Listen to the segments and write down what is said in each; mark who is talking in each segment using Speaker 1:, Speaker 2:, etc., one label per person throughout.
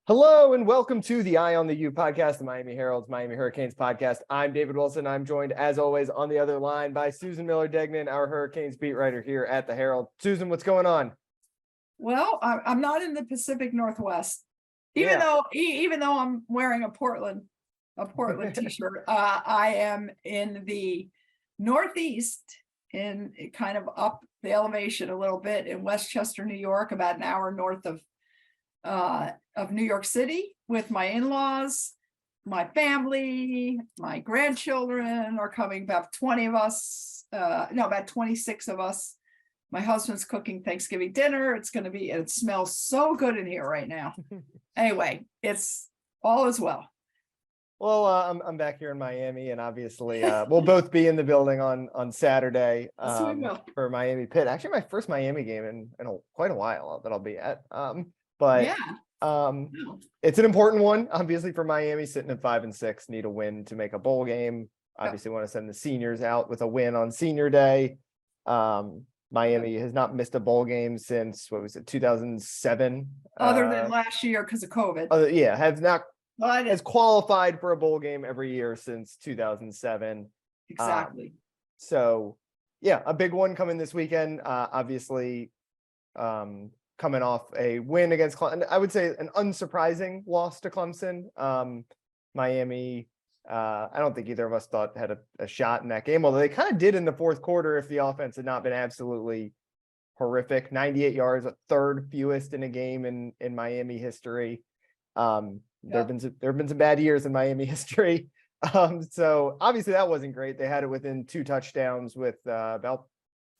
Speaker 1: Hello and welcome to the Eye on the U podcast, the Miami Herald's Miami Hurricanes podcast. I'm David Wilson. I'm joined, as always, on the other line by Susan Miller-Degnan, our Hurricanes beat writer here at the Herald. Susan, what's going on?
Speaker 2: Well, I'm not in the Pacific Northwest, even though I'm wearing a Portland t-shirt. I am in the Northeast, in kind of up the elevation a little bit in Westchester, New York, about an hour north of New York City, with my in-laws, my family, my grandchildren are coming. About 20 of us, about 26 of us. My husband's cooking Thanksgiving dinner. It smells so good in here right now. Anyway, it's all as well.
Speaker 1: Well, I'm back here in Miami, and obviously we'll both be in the building on Saturday for Miami Pitt. Actually, my first Miami game in quite a while that I'll be at. But yeah. It's an important one, obviously, for Miami, sitting at 5-6, need a win to make a bowl game. Obviously, want to send the seniors out with a win on Senior Day. Miami has not missed a bowl game since, 2007?
Speaker 2: Other than last year because of COVID.
Speaker 1: Has qualified for a bowl game every year since 2007.
Speaker 2: Exactly.
Speaker 1: So, yeah, a big one coming this weekend. Obviously, coming off a win against Clemson. I would say an unsurprising loss to Clemson. Miami, I don't think either of us thought had a shot in that game, although they kind of did in the fourth quarter if the offense had not been absolutely horrific. 98 yards, a third fewest in a game in Miami history. There have been some bad years in Miami history. So obviously that wasn't great. They had it within 2 touchdowns with about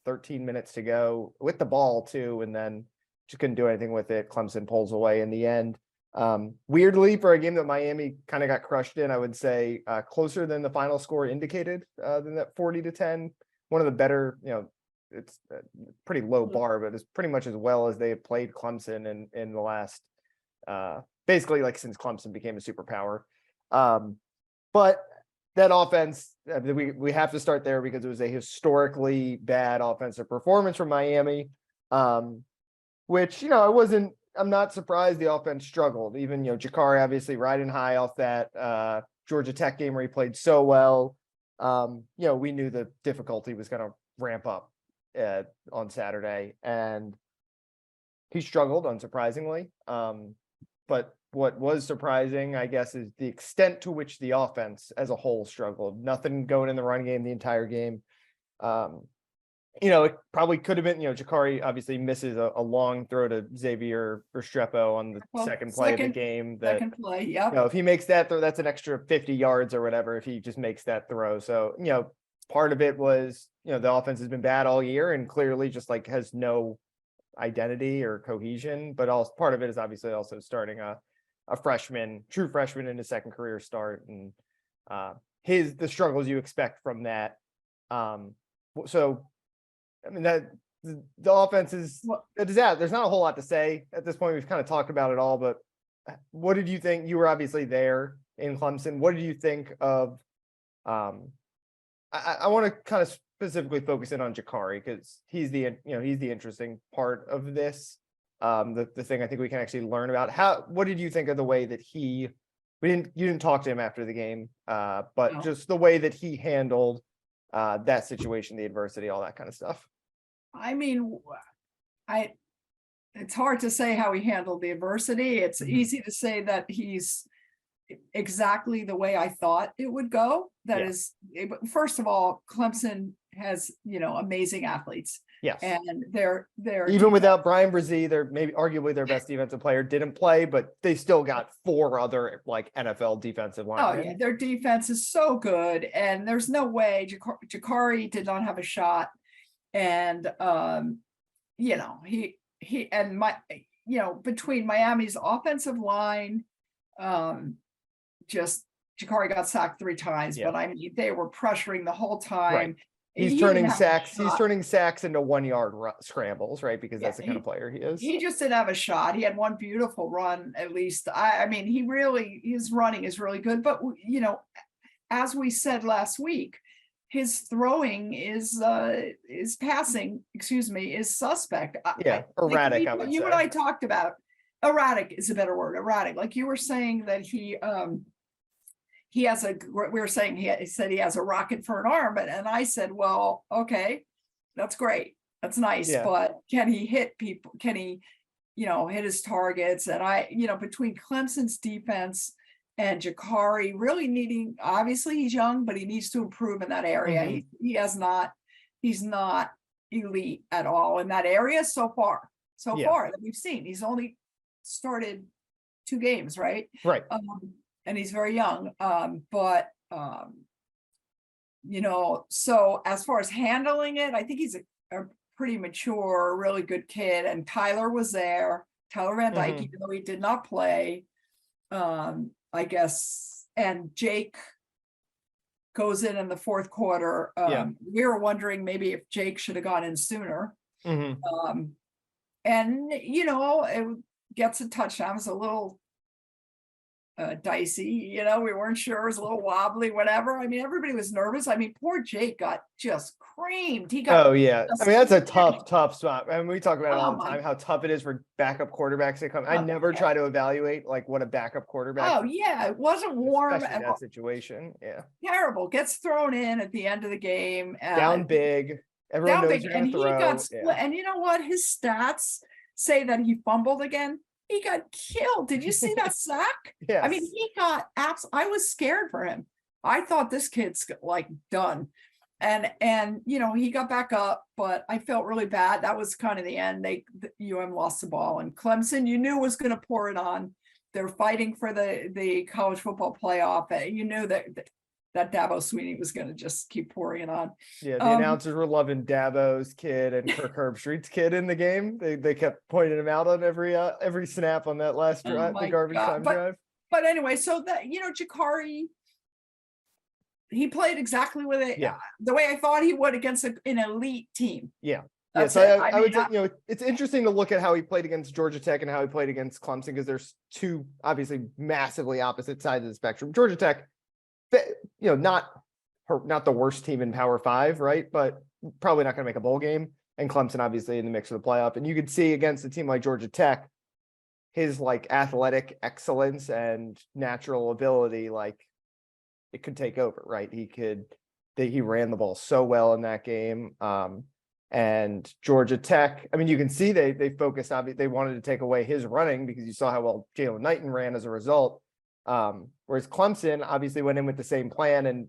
Speaker 1: 13 minutes to go with the ball too, and then just couldn't do anything with it. Clemson pulls away in the end. Weirdly, for a game that Miami kind of got crushed in, I would say closer than the final score indicated, than that 40-10. One of the better, it's a pretty low bar, but it's pretty much as well as they have played Clemson in the last, basically like since Clemson became a superpower. But that offense, we have to start there because it was a historically bad offensive performance from Miami. Which, I'm not surprised the offense struggled. Even, Jakari obviously riding high off that Georgia Tech game where he played so well. We knew the difficulty was going to ramp up on Saturday, and he struggled, unsurprisingly. But what was surprising, I guess, is the extent to which the offense as a whole struggled. Nothing going in the run game the entire game. It probably could have been, Jakari obviously misses a long throw to Xavier Restrepo on the second play of the game.
Speaker 2: Second play, yep.
Speaker 1: If he makes that throw, that's an extra 50 yards or whatever if he just makes that throw. So, part of it was, the offense has been bad all year and clearly just like has no identity or cohesion. But also part of it is obviously also starting a true freshman in his second career start, and the struggles you expect from that. So that the offense is a disaster. There's not a whole lot to say at this point. We've kind of talked about it all, but what did you think? You were obviously there in Clemson. What did you think of? I want to kind of specifically focus in on Jakari because he's the interesting part of this. The thing I think we can actually learn about. What did you think of the way that you didn't talk to him after the game, but just the way that he handled that situation, the adversity, all that kind of stuff?
Speaker 2: I mean, it's hard to say how he handled the adversity. It's easy to say that he's exactly the way I thought it would go. First of all, Clemson has, amazing athletes.
Speaker 1: Yes.
Speaker 2: And they're
Speaker 1: even without Brian Brzee, they're maybe arguably their best defensive player didn't play, but they still got 4 other like NFL defensive linemen.
Speaker 2: Oh yeah, their defense is so good, and there's no way Jakari did not have a shot. And between Miami's offensive line, just Jakari got sacked 3 times, but I mean they were pressuring the whole time.
Speaker 1: Right. He's turning sacks into 1-yard scrambles, right? Because that's the kind of player he is.
Speaker 2: He just didn't have a shot. He had one beautiful run, at least. I mean, his running is really good. But as we said last week, his throwing is suspect.
Speaker 1: Erratic.
Speaker 2: You and I talked about erratic is a better word, erratic. Like you were saying that he has we were saying he said he has a rocket for an arm, and I said, well, okay, that's great. That's nice.
Speaker 1: Yeah.
Speaker 2: But can he hit people? Can he, hit his targets? And between Clemson's defense and Jakari really needing, obviously he's young, but he needs to improve in that area.
Speaker 1: Mhm.
Speaker 2: He's not elite at all in that area so far that we've seen. He's only started 2 games, right?
Speaker 1: Right.
Speaker 2: And he's very young. So as far as handling it, I think he's a pretty mature, really good kid. And Tyler was there, Tyler Van Dyke,
Speaker 1: Mhm.
Speaker 2: even though he did not play, I guess, and Jake goes in the fourth quarter. We were wondering maybe if Jake should have gone in sooner.
Speaker 1: Mhm.
Speaker 2: And it gets a touchdown. It was a little dicey, we weren't sure, it was a little wobbly, whatever. I mean, everybody was nervous. I mean, poor Jake got just creamed. He got
Speaker 1: Oh yeah. I mean, that's a
Speaker 2: smashed.
Speaker 1: tough spot. And we talk about it
Speaker 2: Oh
Speaker 1: all the
Speaker 2: my,
Speaker 1: time, how tough it is for backup quarterbacks to come. I
Speaker 2: oh,
Speaker 1: never try to evaluate like what a backup quarterback,
Speaker 2: oh yeah, it wasn't warm
Speaker 1: especially in
Speaker 2: at all.
Speaker 1: that situation. Yeah.
Speaker 2: Terrible. Gets thrown in at the end of the game.
Speaker 1: Down big. Everyone
Speaker 2: Down
Speaker 1: knows
Speaker 2: big,
Speaker 1: you're
Speaker 2: and
Speaker 1: gonna
Speaker 2: he got
Speaker 1: throw.
Speaker 2: split.
Speaker 1: Yeah.
Speaker 2: And you know what? His stats say that he fumbled again. He got killed. Did you see that sack? I mean,
Speaker 1: Yes.
Speaker 2: he got I was scared for him. I thought this kid's like done. And he got back up, but I felt really bad. That was kind of the end. UM lost the ball, and Clemson, you knew, was going to pour it on. They're fighting for the college football playoff. You knew that Dabo Sweeney was going to just keep pouring it on.
Speaker 1: Yeah, the announcers were loving Dabo's kid and Kirk Herbstreit's kid in the game. They kept pointing him out on every snap on that last drive, the garbage time drive.
Speaker 2: But anyway, so that Jakari, he played exactly with it the way I thought he would against an elite team.
Speaker 1: Yeah.
Speaker 2: That's
Speaker 1: so
Speaker 2: it.
Speaker 1: I would say, it's interesting to look at how he played against Georgia Tech and how he played against Clemson, because there's 2 obviously massively opposite sides of the spectrum. Georgia Tech, not the worst team in Power 5, right? But probably not going to make a bowl game. And Clemson obviously in the mix of the playoff. And you could see against a team like Georgia Tech, his like athletic excellence and natural ability, like it could take over, right? He ran the ball so well in that game. And Georgia Tech, I mean, you can see they focused, obviously they wanted to take away his running because you saw how well Jalen Knighton ran as a result. Whereas Clemson obviously went in with the same plan, and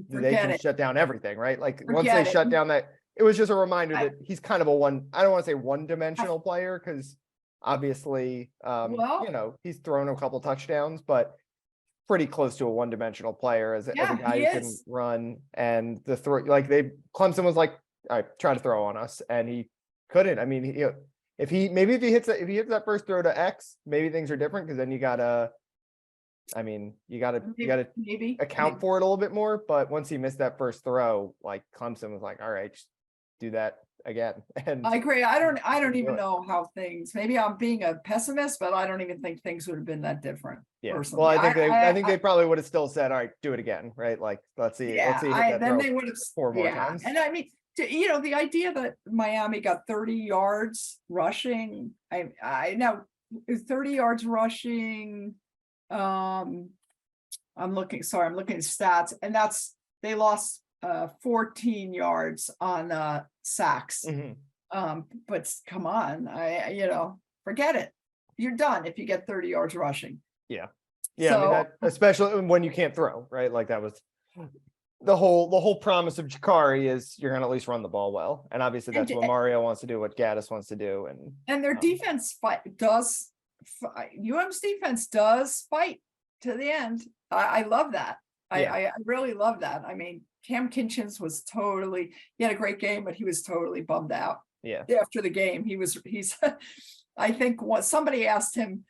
Speaker 1: they can shut down everything, right? Like once they shut down that, it was just a reminder that he's kind of I don't want to say one-dimensional player, because obviously, he's thrown a couple touchdowns, but pretty close to a one-dimensional player as a guy who can run. And the throw, Clemson was like, all right, try to throw on us, and he couldn't. I mean, if he hits that first throw to X, maybe things are different, because then you gotta account for it a little bit more. But once he missed that first throw, like Clemson was like, all right, just do that again. And
Speaker 2: I agree. I don't even know how maybe I'm being a pessimist, but I don't even think things would have been that different.
Speaker 1: Yeah.
Speaker 2: Personally.
Speaker 1: Well, I think they probably would have still said, all right, do it again. Right. Like, let's see.
Speaker 2: Yeah. Then they would have
Speaker 1: 4 more times.
Speaker 2: And I mean, the idea that Miami got 30 yards rushing, I know 30 yards rushing. I'm looking at stats, and they lost 14 yards on sacks. But come on, forget it. You're done if you get 30 yards rushing.
Speaker 1: Yeah. So, I mean, that, especially when you can't throw, right? Like that was the whole promise of Jakari, is you're gonna at least run the ball well. And obviously that's what Mario wants to do, what Gaddis wants to do. And
Speaker 2: their defense UM's defense does fight to the end. I love that. I really love that. I mean, Cam Kinchins he had a great game, but he was totally bummed out.
Speaker 1: Yeah.
Speaker 2: After the game, he's I think somebody asked him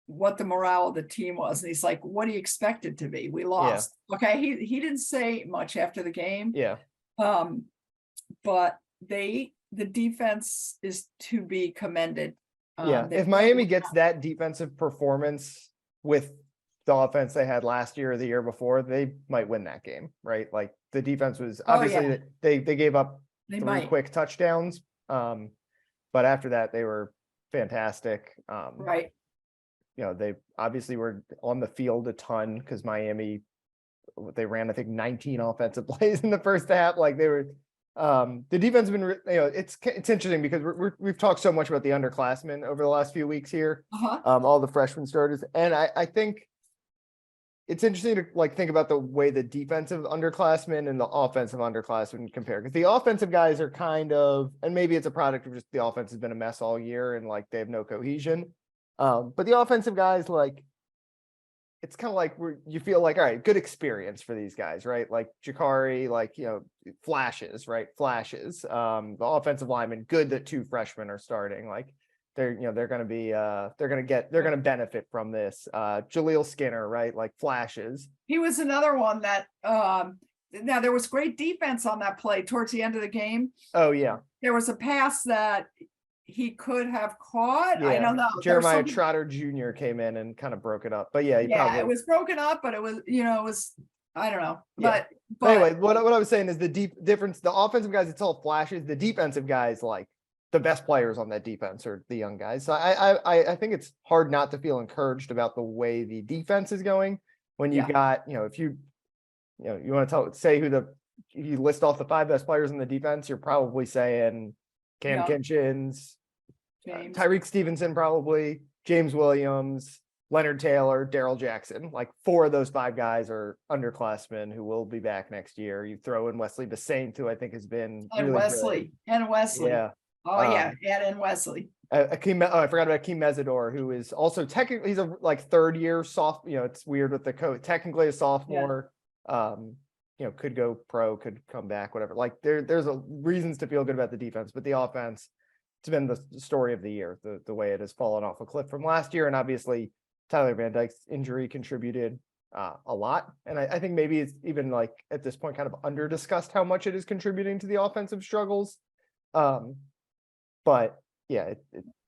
Speaker 2: what the morale of the team was, and he's like, what do you expect it to be? We lost. Okay. He didn't say much after the game.
Speaker 1: Yeah.
Speaker 2: But the defense is to be commended.
Speaker 1: If Miami gets that defensive performance with the offense they had last year or the year before, they might win that game, right? Like the defense was obviously they gave up 3 quick touchdowns. But after that, they were fantastic.
Speaker 2: Right.
Speaker 1: they obviously were on the field a ton because Miami, they ran, I think, 19 offensive plays in the first half. Like they were, the defense has been, it's interesting because we've talked so much about the underclassmen over the last few weeks here, all the freshman starters. And I think it's interesting to like think about the way the defensive underclassmen and the offensive underclassmen compare, because the offensive guys are kind of, and maybe it's a product of just the offense has been a mess all year and like they have no cohesion. But the offensive guys, like, it's kind of like you feel like, all right, good experience for these guys, right? Like Jakari, like, flashes, right? Flashes. The offensive lineman, good that 2 freshmen are starting. Like they're going to be, they're going to benefit from this. Jaleel Skinner, right? Like flashes.
Speaker 2: He was another one that, now there was great defense on that play towards the end of the game.
Speaker 1: Oh yeah.
Speaker 2: There was a pass that he could have caught. I don't know.
Speaker 1: Jeremiah Trotter Jr. came in and kind of broke it up, but yeah,
Speaker 2: it was broken up, but it was, I don't know. But
Speaker 1: anyway, what I was saying is the difference, the offensive guys, it's all flashes. The defensive guys, like the best players on that defense are the young guys. So I think it's hard not to feel encouraged about the way the defense is going when you got, if you want to say you list off the 5 best players in the defense, you're probably saying Cam Kinchins, Tyreek Stevenson, probably James Williams, Leonard Taylor, Daryl Jackson. Like 4 of those 5 guys are underclassmen who will be back next year. You throw in Wesley Basaint, who I think has been
Speaker 2: and
Speaker 1: really
Speaker 2: Wesley
Speaker 1: good.
Speaker 2: And Wesley.
Speaker 1: Yeah.
Speaker 2: Add in Wesley.
Speaker 1: I forgot about Akeem Mesidor, who is also technically, he's a like 3rd year sophomore. It's weird with the code. Technically a sophomore. Could go pro, could come back, whatever. Like there's reasons to feel good about the defense, but the offense, it's been the story of the year, the way it has fallen off a cliff from last year. And obviously Tyler Van Dyke's injury contributed a lot. And I think maybe it's even like at this point kind of under discussed how much it is contributing to the offensive struggles. But yeah,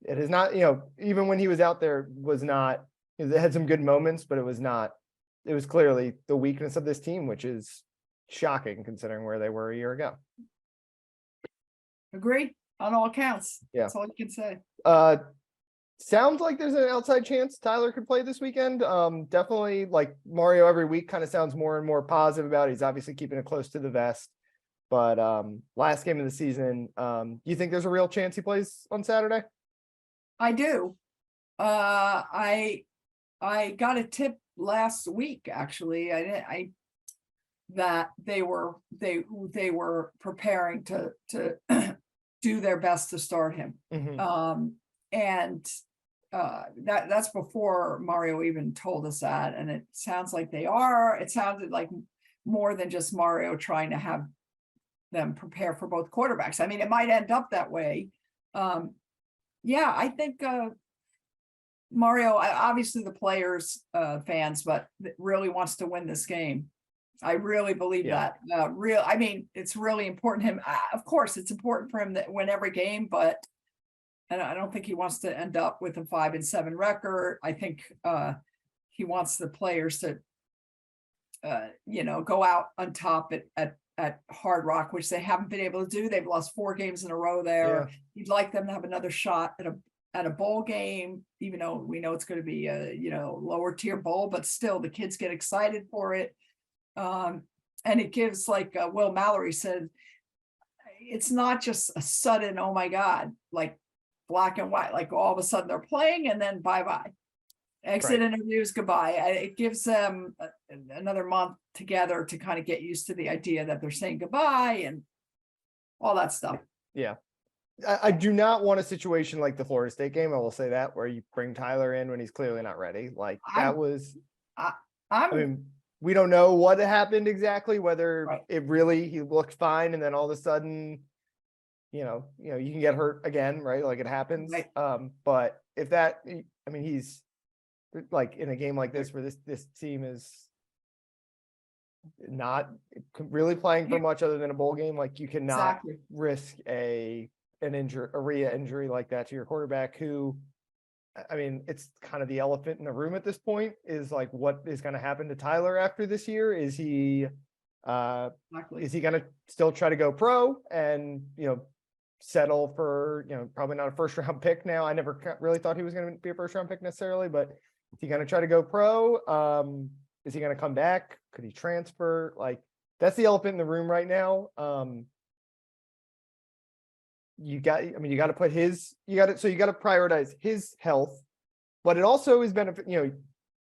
Speaker 1: it is not, even when he was out there it had some good moments, but it was clearly the weakness of this team, which is shocking considering where they were a year ago.
Speaker 2: Agree on all accounts.
Speaker 1: Yeah.
Speaker 2: That's all you can say.
Speaker 1: Sounds like there's an outside chance Tyler could play this weekend. Definitely, like Mario every week kind of sounds more and more positive about it. He's obviously keeping it close to the vest. But last game of the season, you think there's a real chance he plays on Saturday?
Speaker 2: I do. I got a tip last week, actually. That they were preparing to do their best to start him. That's before Mario even told us that, and it sounds like they are. It sounded like more than just Mario trying to have them prepare for both quarterbacks. I mean, it might end up that way. I think Mario, obviously the players, fans, but really wants to win this game. I really believe that. I mean, it's really important to him. Of course, it's important for him to win every game, but I don't think he wants to end up with a 5-7 record. I think he wants the players to, go out on top at Hard Rock, which they haven't been able to do. They've lost 4 games in a row there. He'd like them to have another shot at a bowl game, even though we know it's going to be a lower tier bowl, but still the kids get excited for it. And it gives, like Will Mallory said, it's not just a sudden, oh my God, like black and white, like all of a sudden they're playing and then bye-bye. Exit interviews, goodbye. It gives them another month together to kind of get used to the idea that they're saying goodbye and all that stuff.
Speaker 1: Yeah. I do not want a situation like the Florida State game. I will say that, where you bring Tyler in when he's clearly not ready. Like that I mean, we don't know what happened exactly, whether he looked fine and then all of a sudden, you can get hurt again, right? Like it happens. But if that, I mean, he's like in a game like this where this team is not really playing for much other than a bowl game, like you cannot risk a RIA injury like that to your quarterback, who, I mean, it's kind of the elephant in the room at this point, is like, what is going to happen to Tyler after this year? Is he going to still try to go pro and, settle for, probably not a 1st round pick now. I never really thought he was going to be a 1st round pick necessarily, but Is he going to try to go pro? Is he going to come back? Could he transfer? Like, that's the elephant in the room right now. You got to put you got to prioritize his health, but it also is benefit,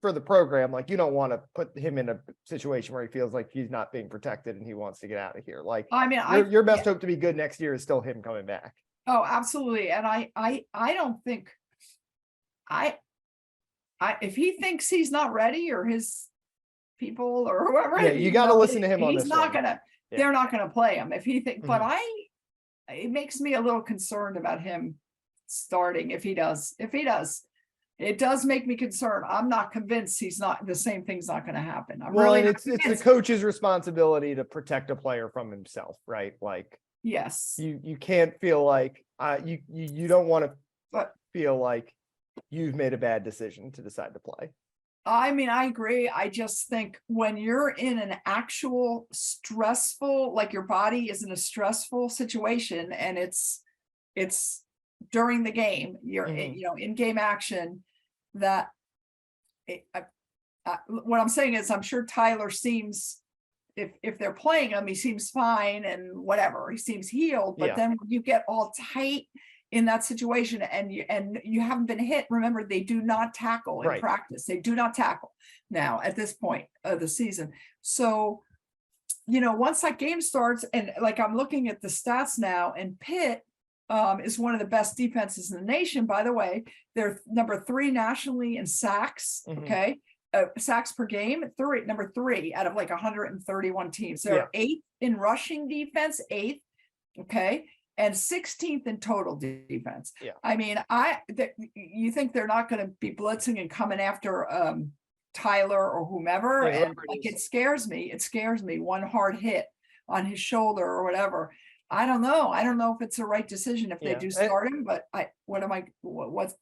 Speaker 1: for the program. Like, you don't want to put him in a situation where he feels like he's not being protected and he wants to get out of here. Like,
Speaker 2: I mean,
Speaker 1: your best hope to be good next year is still him coming back.
Speaker 2: Oh, absolutely. And I don't think if he thinks he's not ready, or his people or whoever,
Speaker 1: yeah, you got to listen to him on this.
Speaker 2: He's not gonna. Yeah. They're not gonna play him if he think. But it makes me a little concerned about him starting if he does. It does make me concerned. I'm not convinced the same thing's not going to happen.
Speaker 1: It's the coach's responsibility to protect a player from himself, right? Like,
Speaker 2: yes,
Speaker 1: you can't feel like you don't want to feel like you've made a bad decision to decide to play.
Speaker 2: I mean, I agree. I just think when you're in an actual stressful, like your body is in a stressful situation, and it's during the game, you're in game action. That what I'm saying is, I'm sure Tyler seems, if they're playing him, he seems fine and whatever, he seems healed. But then when you get all tight in that situation and you haven't been hit, remember, they do not tackle in practice. They do not tackle now at this point of the season. So, once that game starts, and like I'm looking at the stats now, and Pitt is one of the best defenses in the nation, by the way. They're number 3 nationally in sacks. Okay. Sacks per game, number 3 out of like 131 teams. They're 8th in rushing defense, 8th. Okay. And 16th in total defense. Yeah. I mean, you think they're not going to be blitzing and coming after Tyler or whomever? And like, it scares me. It scares me. One hard hit on his shoulder or whatever. I don't know if it's the right decision if they do start him, but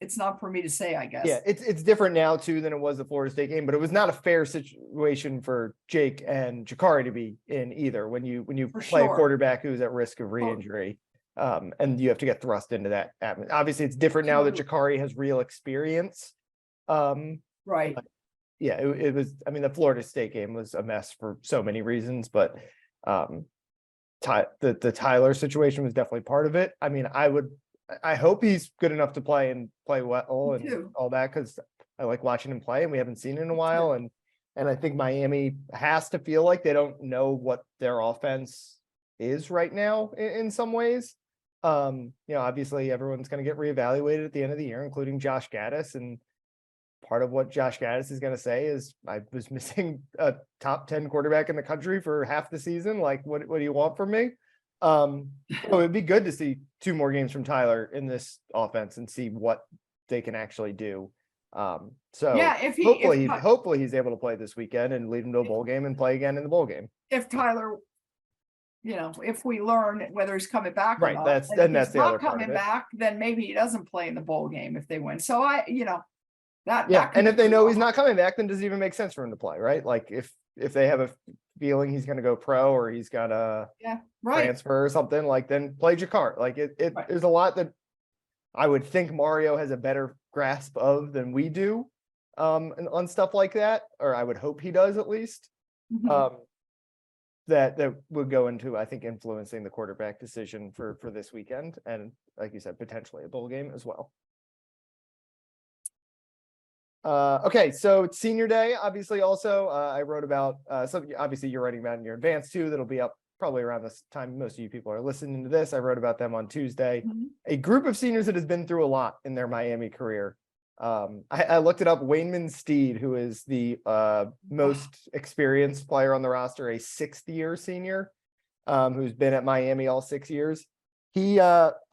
Speaker 2: it's not for me to say, I guess.
Speaker 1: Yeah, it's different now too than it was the Florida State game, but it was not a fair situation for Jake and Jakari to be in either when you play a quarterback who's at risk of re-injury. And you have to get thrust into that. Obviously, it's different now that Jakari has real experience.
Speaker 2: Right.
Speaker 1: Yeah, it was. I mean, the Florida State game was a mess for so many reasons, but the Tyler situation was definitely part of it. I mean, I hope he's good enough to play well and all that, because I like watching him play, and we haven't seen it in a while. And I think Miami has to feel like they don't know what their offense is right now in some ways. Obviously everyone's going to get reevaluated at the end of the year, including Josh Gaddis. And part of what Josh Gaddis is going to say is, I was missing a top 10 quarterback in the country for half the season. Like, what do you want from me? So it'd be good to see 2 more games from Tyler in this offense and see what they can actually do. So yeah, hopefully he's able to play this weekend and lead him to a bowl game and play again in the bowl game.
Speaker 2: If Tyler, if we learn whether he's coming back or not,
Speaker 1: that's the other part of it.
Speaker 2: Coming back, then maybe he doesn't play in the bowl game if they win. So
Speaker 1: and if they know he's not coming back, then does it even make sense for him to play, right? Like, if they have a feeling he's going to go pro, or he's got a transfer or something, like, then play Jakar. Like, there's a lot that I would think Mario has a better grasp of than we do on stuff like that, or I would hope he does at least. That would go into, I think, influencing the quarterback decision for this weekend, and like you said, potentially a bowl game as well. Okay, so it's senior day, obviously. Also, I wrote about something. Obviously, you're writing about in your advance too. That'll be up probably around this time most of you people are listening to this. I wrote about them on Tuesday. A group of seniors that has been through a lot in their Miami career. I looked it up. Wayman Steed, who is the most experienced player on the roster, a 6th-year senior, who's been at Miami all 6 years. He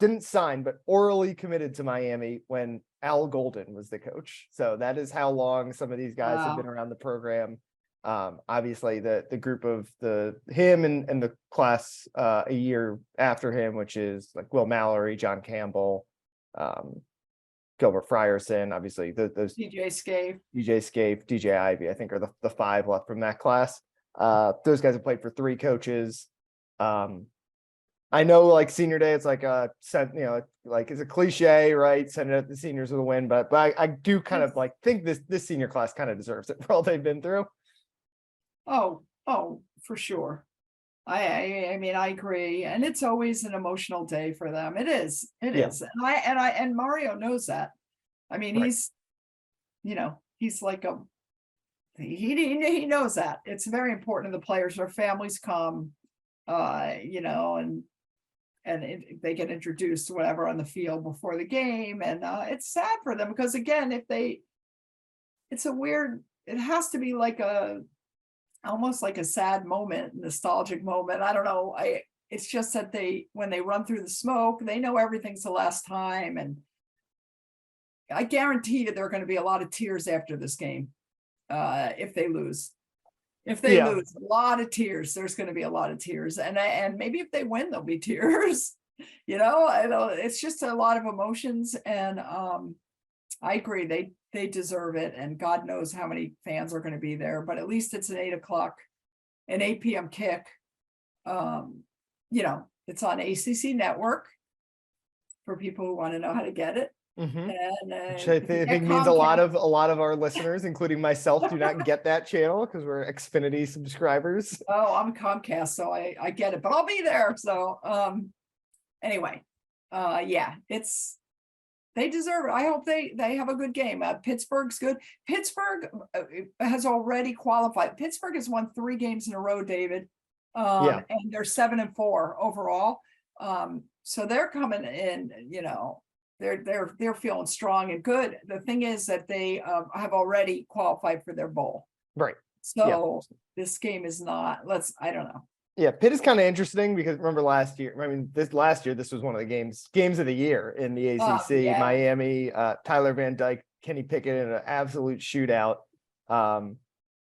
Speaker 1: didn't sign, but orally committed to Miami when Al Golden was the coach. So that is how long some of these guys have been around the program. Obviously, the group of him and the class a year after him, which is like Will Mallory, John Campbell, Gilbert Frierson, obviously those
Speaker 2: DJ Scaife,
Speaker 1: DJ Ivy, I think are the 5 left from that class. Those guys have played for 3 coaches. I know like senior day, it's like like it's a cliche, right? Send it at the seniors with a win, but I do kind of like think this senior class kind of deserves it for all they've been through.
Speaker 2: Oh, for sure. I mean, I agree. And it's always an emotional day for them. It is. It
Speaker 1: Yeah.
Speaker 2: is. And Mario knows that. I mean,
Speaker 1: Right.
Speaker 2: he's like he knows that. It's very important to the players. Their families come, and they get introduced to whatever on the field before the game. And it's sad for them because again, it has to be like almost like a sad moment, nostalgic moment. I don't know. It's just that when they run through the smoke, they know everything's the last time. And I guarantee you there are going to be a lot of tears after this game. If they lose. If they lose, a lot of tears. There's going to be a lot of tears. And maybe if they win, there'll be tears. I know it's just a lot of emotions. And I agree. They deserve it. And God knows how many fans are going to be there, but at least it's an 8 p.m. kick. It's on ACC network for people who want to know how to get it.
Speaker 1: Mm-hmm.
Speaker 2: And
Speaker 1: Which I think means a lot of our listeners, including myself, do not get that channel because we're Xfinity subscribers.
Speaker 2: Oh, I'm Comcast, so I get it, but I'll be there. So anyway, they deserve it. I hope they have a good game. Pittsburgh's good. Pittsburgh has already qualified. Pittsburgh has won 3 games in a row, David. And they're 7-4 overall. So they're coming in, they're feeling strong and good. The thing is that they have already qualified for their bowl.
Speaker 1: Right.
Speaker 2: So this game is not, I don't know.
Speaker 1: Yeah, Pitt is kind of interesting because remember last year, this was one of the games of the year in the ACC. Miami, Tyler Van Dyke, Kenny Pickett in an absolute shootout.
Speaker 2: And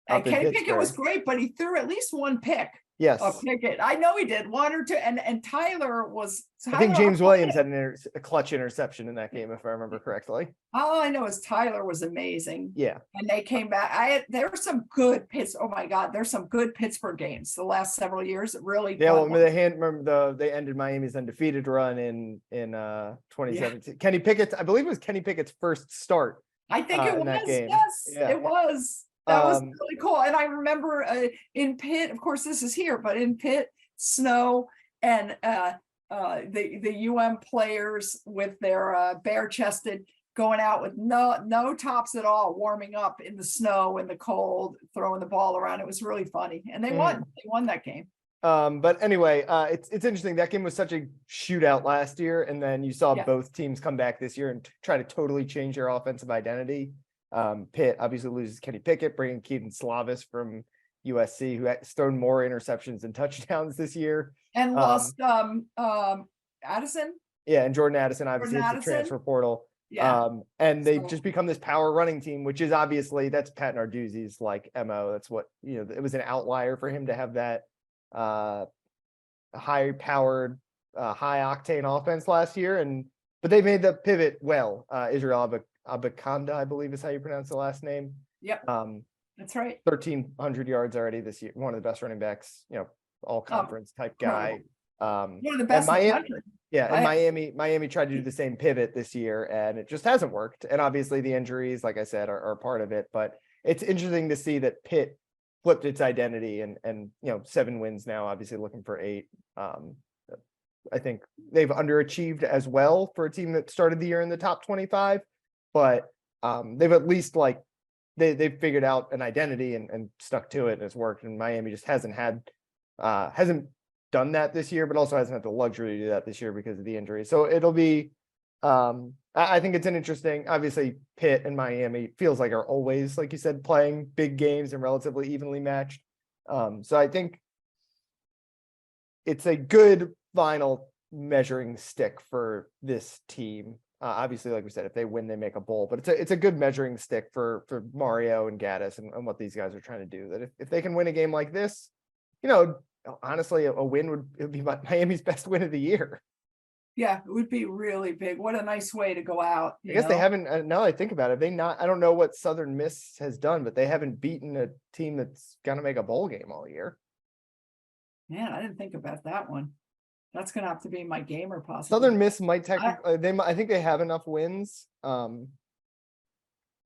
Speaker 2: Kenny Pickett was great, but he threw at least one pick.
Speaker 1: Yes.
Speaker 2: Pickett. I know he did 1 or 2. And Tyler was.
Speaker 1: I think James Williams had a clutch interception in that game, if I remember correctly.
Speaker 2: All I know is Tyler was amazing.
Speaker 1: Yeah.
Speaker 2: And they came back. There were some good Oh my God, there's some good Pittsburgh games the last several years. Really.
Speaker 1: Yeah. Well, they ended Miami's undefeated run in 2017. Yeah. Kenny Pickett, I believe it was Kenny Pickett's first start.
Speaker 2: I think it was. Yes, it was. That was really cool. And I remember in Pitt, of course, this is here, but in Pitt, snow and the UM players with their bare chested going out with no tops at all, warming up in the snow and the cold, throwing the ball around. It was really funny. And they won. They won that game.
Speaker 1: But anyway, it's interesting. That game was such a shootout last year. And then you saw both teams come back this year and try to totally change their offensive identity. Pitt obviously loses Kenny Pickett, bringing Keaton Slavis from USC, who has thrown more interceptions than touchdowns this year.
Speaker 2: And lost Addison.
Speaker 1: Yeah, and Jordan Addison, obviously, it's the transfer portal.
Speaker 2: Yeah.
Speaker 1: And they've just become this power running team, which is obviously that's Pat Narduzzi's like MO. That's what, it was an outlier for him to have that high powered, high octane offense last year. But they made the pivot well. Israel Abakanda, I believe is how you pronounce the last name.
Speaker 2: Yep. That's right.
Speaker 1: 1,300 yards already this year. One of the best running backs, all conference type guy.
Speaker 2: One of the best.
Speaker 1: And Miami tried to do the same pivot this year, and it just hasn't worked. And obviously, the injuries, like I said, are part of it. But it's interesting to see that Pitt flipped its identity, and 7 wins now. Obviously, looking for 8. I think they've underachieved as well for a team that started the year in the top 25. But they've at least they've figured out an identity and stuck to it, and it's worked. And Miami just hasn't done that this year, but also hasn't had the luxury to do that this year because of the injury. So it'll be, I think it's an interesting, obviously Pitt and Miami feels like are always, like you said, playing big games and relatively evenly matched. So I think it's a good final measuring stick for this team. Obviously, like we said, if they win, they make a bowl, but it's a good measuring stick for Mario and Gaddis and what these guys are trying to do. That if they can win a game like this, honestly, a win would be Miami's best win of the year.
Speaker 2: Yeah, it would be really big. What a nice way to go out.
Speaker 1: I guess they haven't, now that I think about it, I don't know what Southern Miss has done, but they haven't beaten a team that's going to make a bowl game all year.
Speaker 2: Man, I didn't think about that one. That's gonna have to be my gamer possibly.
Speaker 1: Southern Miss might technically, I think they have enough wins.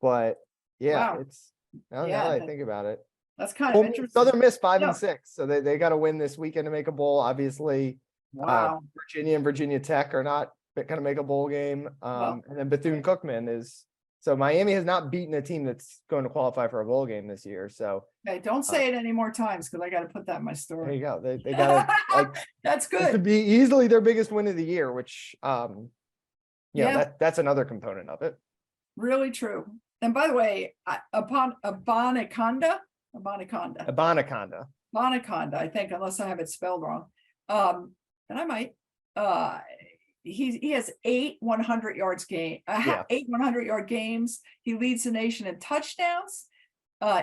Speaker 1: But yeah,
Speaker 2: Wow.
Speaker 1: it's, now
Speaker 2: Yeah,
Speaker 1: that I think about it.
Speaker 2: That's kind of interesting.
Speaker 1: Southern Miss 5
Speaker 2: Yeah.
Speaker 1: and 6, so they got to win this weekend to make a bowl. Obviously,
Speaker 2: Wow.
Speaker 1: Virginia and Virginia Tech are not going to make a bowl game.
Speaker 2: Well,
Speaker 1: And then Bethune-Cookman is, so Miami has not beaten a team that's going to qualify for a bowl game this year. So
Speaker 2: okay, don't say it any more times because I got to put that in my
Speaker 1: there
Speaker 2: story.
Speaker 1: you go. They got to, like,
Speaker 2: That's
Speaker 1: this would
Speaker 2: good.
Speaker 1: be easily their biggest win of the year, which
Speaker 2: Yeah.
Speaker 1: that's another component of it.
Speaker 2: Really true. And by the way, Abanaconda,
Speaker 1: Abanaconda.
Speaker 2: I think, unless I have it spelled wrong. And I might. He has 8 100-yard games. He leads the nation in touchdowns.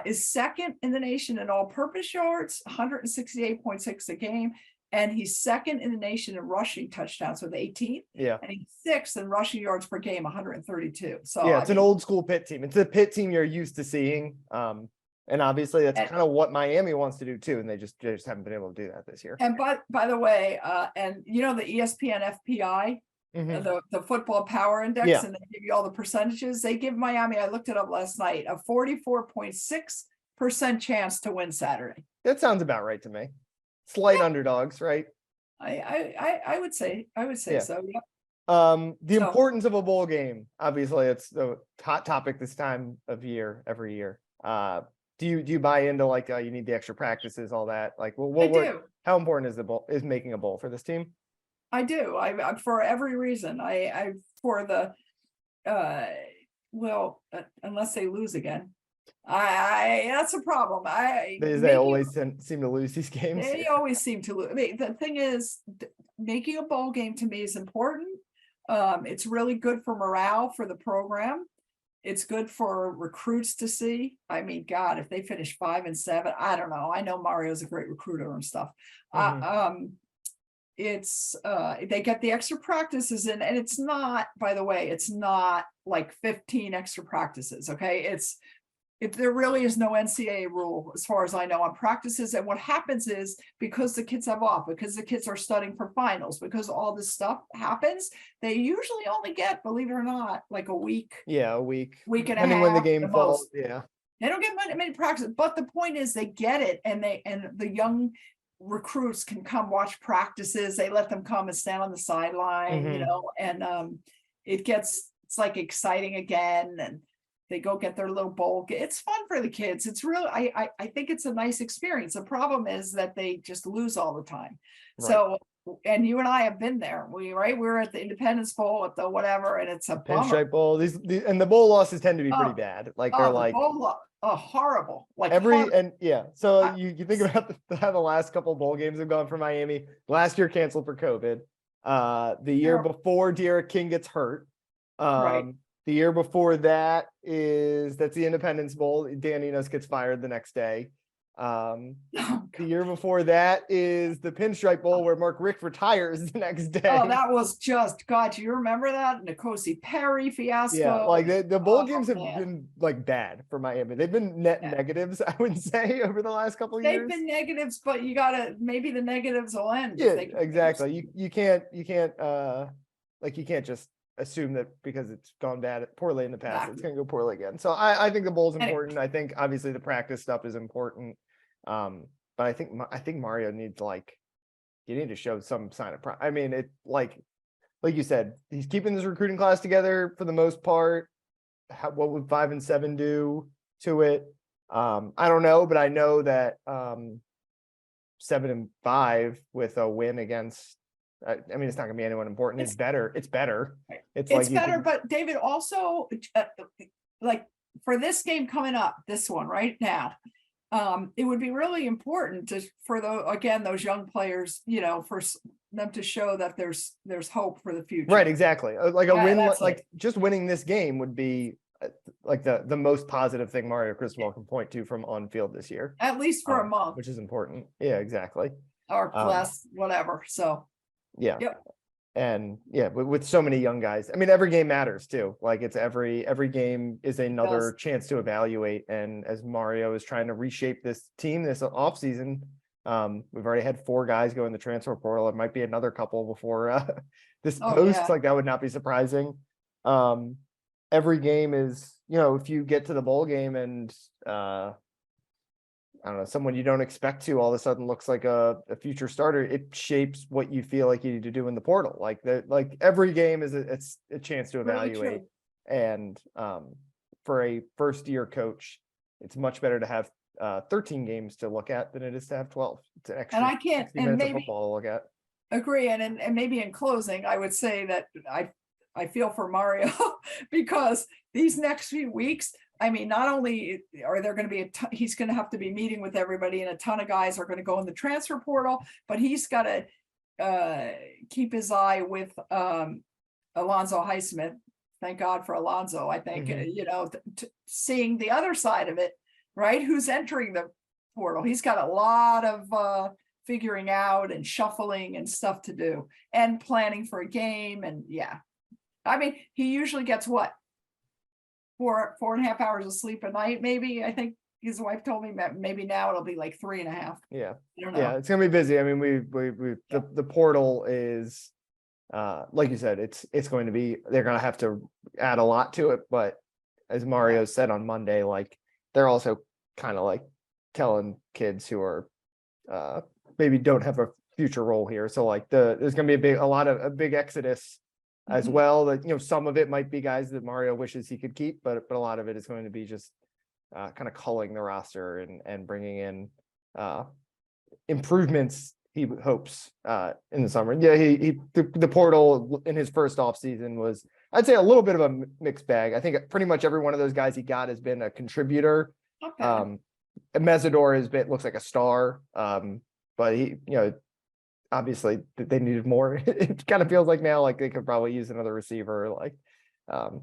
Speaker 2: Is second in the nation in all-purpose yards, 168.6 a game. And he's second in the nation in rushing touchdowns with 18.
Speaker 1: Yeah.
Speaker 2: And he's sixth in rushing yards per game, 132. So
Speaker 1: yeah, it's an old school Pitt team. It's a Pitt team you're used to seeing. And obviously that's kind of what Miami wants to do too. And they just haven't been able to do that this year.
Speaker 2: And by the way, and you know, the ESPN FPI, the football power index,
Speaker 1: Yeah.
Speaker 2: and they give you all the percentages. They give Miami, I looked it up last night, a 44.6% chance to win Saturday.
Speaker 1: That sounds about right to me. Slight underdogs, right?
Speaker 2: I would say
Speaker 1: Yeah.
Speaker 2: so. Yep.
Speaker 1: The importance of a bowl game. Obviously, it's the hot topic this time of year, every year. Do you buy into like you need the extra practices, all that? Like,
Speaker 2: I do.
Speaker 1: how important is making a bowl for this team?
Speaker 2: I do. I for every reason. I for the unless they lose again. That's a problem.
Speaker 1: They always seem to lose these games.
Speaker 2: They always seem to lose. I mean, the thing is, making a bowl game to me is important. It's really good for morale for the program. It's good for recruits to see. I mean, God, if they finish 5 and 7, I don't know. I know Mario's a great recruiter and stuff. It's they get the extra practices in, and it's not, by the way, it's not like 15 extra practices. Okay, if there really is no NCAA rule, as far as I know, on practices. And what happens is, because the kids have off, because the kids are studying for finals, because all this stuff happens, they usually only get, believe it or not, like a week.
Speaker 1: Yeah, a week
Speaker 2: and a half.
Speaker 1: Depending when the game falls. Yeah.
Speaker 2: They don't get many practices, but the point is they get it, and the young recruits can come watch practices. They let them come and stand on the sideline, you know, and it's like exciting again, and they go get their little bowl. It's fun for the kids. It's really, I think it's a nice experience. The problem is that they just lose all the time. Right. So, and you and I have been there. We're at the Independence Bowl, at the whatever, and it's a
Speaker 1: Pinstripe Bowl. These and the bowl losses tend to be pretty bad. Like they're like
Speaker 2: horrible. Like
Speaker 1: and yeah. So you think about how the last couple of bowl games have gone for Miami. Last year canceled for COVID. The year before Derek King gets hurt.
Speaker 2: Right.
Speaker 1: The year before that's the Independence Bowl. Dan Enos gets fired the next day. The year before that is the Pinstripe Bowl, where Mark Richt retires the next day.
Speaker 2: Oh, that was just, God, do you remember that? N'Kosi Perry fiasco.
Speaker 1: Yeah, like the bowl games have been like bad for Miami. They've been negatives, I would say, over the last couple of years.
Speaker 2: They've been negatives, but maybe the negatives will end.
Speaker 1: Yeah, exactly. You can't just assume that because it's gone poorly in the past, it's going to go poorly again. So I think the bowl's important. I think obviously the practice stuff is important. But I think Mario needs you need to show some sign of I mean, it like you said, he's keeping this recruiting class together for the most part. What would 5 and 7 do to it? I don't know, but I know that 7 and 5 with a win against, I mean, it's not gonna be anyone important. It's better. It's better.
Speaker 2: It's better, but David, also like for this game coming up, this one right now, it would be really important for those young players, you know, for them to show that there's hope for the future.
Speaker 1: Right, exactly. Like a win, like just winning this game would be like the most positive thing Mario Cristobal can point to from on field this year.
Speaker 2: At least for a month,
Speaker 1: which is important. Yeah, exactly.
Speaker 2: Or less, whatever. So.
Speaker 1: Yeah.
Speaker 2: Yep.
Speaker 1: And yeah, with so many young guys, I mean, every game matters too. Like it's every game is another chance to evaluate. And as Mario is trying to reshape this team this offseason, We've already had 4 guys go in the transfer portal. It might be another couple before this
Speaker 2: Oh,
Speaker 1: post.
Speaker 2: yeah.
Speaker 1: Like that would not be surprising. Every game is, if you get to the bowl game and I don't know, someone you don't expect to all of a sudden looks like a future starter, it shapes what you feel like you need to do in the portal. Like every game is it's a chance to
Speaker 2: Really
Speaker 1: evaluate.
Speaker 2: true.
Speaker 1: And for a first year coach, it's much better to have 13 games to look at than it is to have 12. It's an extra
Speaker 2: And I can't,
Speaker 1: 60
Speaker 2: and
Speaker 1: minutes of
Speaker 2: maybe
Speaker 1: football to look at.
Speaker 2: agree, and maybe in closing, I would say that I feel for Mario because these next few weeks, I mean, not only are there going to be he's going to have to be meeting with everybody, and a ton of guys are going to go in the transfer portal, but he's got to keep his eye with Alonzo Highsmith. Thank God for Alonzo. I think seeing the other side of it, right? Who's entering the portal? He's got a lot of figuring out and shuffling and stuff to do, and planning for a game. And yeah, I mean, he usually gets what, 4.5 hours of sleep a night, maybe. I think his wife told me that maybe now it'll be like 3.5.
Speaker 1: Yeah.
Speaker 2: I don't know.
Speaker 1: Yeah, it's gonna be busy. I mean, the portal is like you said, it's going to be, they're gonna have to add a lot to it, but as Mario said on Monday, like they're also kind of like telling kids who are maybe don't have a future role here. So like there's gonna be a big exodus as well. That some of it might be guys that Mario wishes he could keep, but a lot of it is going to be just kind of culling the roster and bringing in improvements he hopes in the summer. Yeah, the portal in his first off season was, I'd say, a little bit of a mixed bag. I think pretty much every one of those guys he got has been a contributor.
Speaker 2: Okay.
Speaker 1: Mesidor looks like a star, but he, obviously they needed more. It kind of feels like now like they could probably use another receiver. Like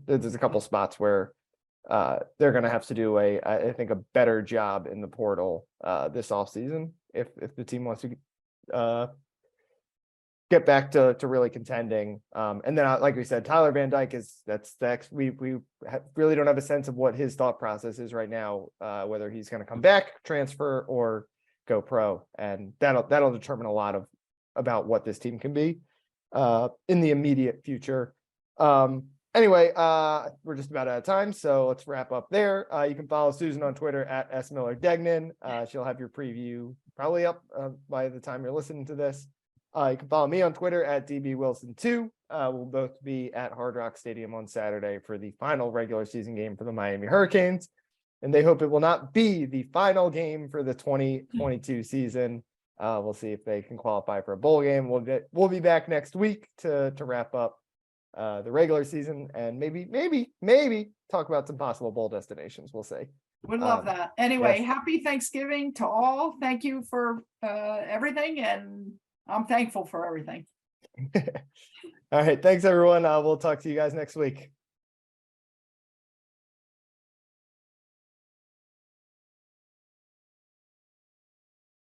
Speaker 1: there's a couple spots where they're going to have to do I think a better job in the portal this offseason if the team wants to get back to really contending. And then like we said, Tyler Van Dyke we really don't have a sense of what his thought process is right now, whether he's going to come back, transfer, or go pro, and that'll determine a lot about what this team can be in the immediate future. Anyway, we're just about out of time, so let's wrap up there. You can follow Susan on Twitter at @smillerdegnan. She'll have your preview probably up by the time you're listening to this. You can follow me on Twitter at DBWilson2. We'll both be at Hard Rock Stadium on Saturday for the final regular season game for the Miami Hurricanes, and they hope it will not be the final game for the 2022 season. We'll see if they can qualify for a bowl game. We'll be back next week to wrap up the regular season and maybe talk about some possible bowl destinations. We'll see.
Speaker 2: Would love that. Anyway,
Speaker 1: yes.
Speaker 2: Happy Thanksgiving to all. Thank you for everything, and I'm thankful for everything.
Speaker 1: All right. Thanks, everyone. We'll talk to you guys next week.